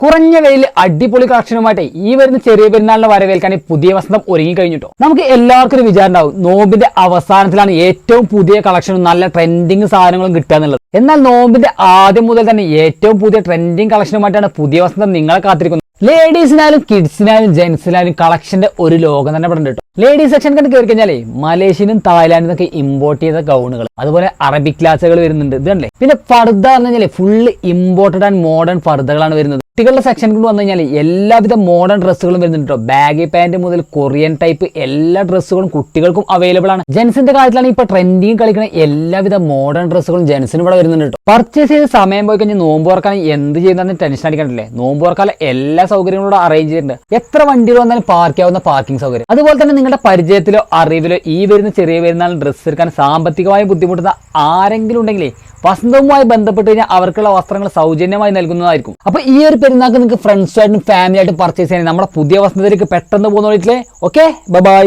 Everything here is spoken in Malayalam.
കുറഞ്ഞ വെയിൽ അടിപൊളി കളക്ഷനുമായിട്ട് ഈ വരുന്ന ചെറിയ പെരുന്നാളിനെ വരവേൽക്കാൻ പുതിയ വസന്തം ഒരുങ്ങി കഴിഞ്ഞിട്ടോ. നമുക്ക് എല്ലാവർക്കും ഒരു വിചാരം ഉണ്ടാവും, നോമ്പിന്റെ അവസാനത്തിലാണ് ഏറ്റവും പുതിയ കളക്ഷനും നല്ല ട്രെൻഡിങ് സാധനങ്ങളും കിട്ടുക എന്നുള്ളത്. എന്നാൽ നോമ്പിന്റെ ആദ്യം മുതൽ തന്നെ ഏറ്റവും പുതിയ ട്രെൻഡിങ് കളക്ഷനുമായിട്ടാണ് പുതിയ വസന്തം നിങ്ങളെ കാത്തിരിക്കുന്നത്. ലേഡീസിനായാലും കിഡ്സിനായാലും ജെന്റ്സിനായാലും കളക്ഷന്റെ ഒരു ലോകം തന്നെ ഇവിടെ ഉണ്ട്. ലേഡീസ് സെക്ഷൻ കണ്ട് കയറി കഴിഞ്ഞാലേ മലേഷ്യനും തായ്ലാൻഡിൽ നിന്നൊക്കെ ഇമ്പോർട്ട് ചെയ്ത ഗൗണുകൾ, അതുപോലെ അറബിക് ക്ലാസുകൾ വരുന്നുണ്ട്. ഇതല്ലേ പിന്നെ ഫർദ എന്ന് പറഞ്ഞാൽ ഫുള്ള് ഇമ്പോർട്ടഡ് ആൻഡ് മോഡേൺ ഫർദകളാണ് വരുന്നത്. കുട്ടികളുടെ സെക്ഷൻ കൊണ്ട് വന്നു കഴിഞ്ഞാൽ എല്ലാവിധ മോഡേൺ ഡ്രസ്സുകളും വരുന്നുണ്ടോ. ബാഗി പാന്റ് മുതൽ കൊറിയൻ ടൈപ്പ് എല്ലാ ഡ്രസ്സുകളും കുട്ടികൾക്കും അവൈലബിൾ ആണ്. ജെൻസിന്റെ കാര്യത്തിലാണ് ഇപ്പൊ ട്രെൻഡിങ് കളിക്കുന്ന എല്ലാവിധ മോഡേൺ ഡ്രസ്സുകളും ജെൻസിന് ഇവിടെ വരുന്നുണ്ട് കേട്ടോ. പർച്ചേസ് ചെയ്ത് സമയം പോയി കഴിഞ്ഞാൽ നോമ്പ് തുറക്കാൻ എന്ത് ചെയ്യുന്നതെന്ന് ടെൻഷൻ അടിക്കണ്ടല്ലേ. നോമ്പ് തുറക്കാൻ എല്ലാ സൗകര്യങ്ങളും അറേഞ്ച് ചെയ്തിട്ടുണ്ട്. എത്ര വണ്ടികൾ വന്നാലും പാർക്ക് ചെയ്യാവുന്ന പാർക്കിംഗ് സൗകര്യം. അതുപോലെ തന്നെ നിങ്ങളുടെ പരിചയത്തിലോ അറിവിലോ ഈ വരുന്ന ചെറിയ പെരുന്നാളിന് ഡ്രസ്സ് എടുക്കാൻ സാമ്പത്തികമായി ബുദ്ധിമുട്ടുന്ന ആരെങ്കിലും ഉണ്ടെങ്കിലേ വസന്തവുമായി ബന്ധപ്പെട്ട് കഴിഞ്ഞാൽ അവർക്കുള്ള വസ്ത്രങ്ങൾ സൗജന്യമായി നൽകുന്നതായിരിക്കും. അപ്പൊ ഈ ഒരു പെരുന്നാൾക്ക് നിങ്ങൾക്ക് ഫ്രണ്ട്സുമായിട്ടും ഫാമിലിയായിട്ടും പർച്ചേസ് ചെയ്യാൻ നമ്മുടെ പുതിയ വസന്തത്തിലേക്ക് പെട്ടെന്ന് പോകുന്ന. Okay, by.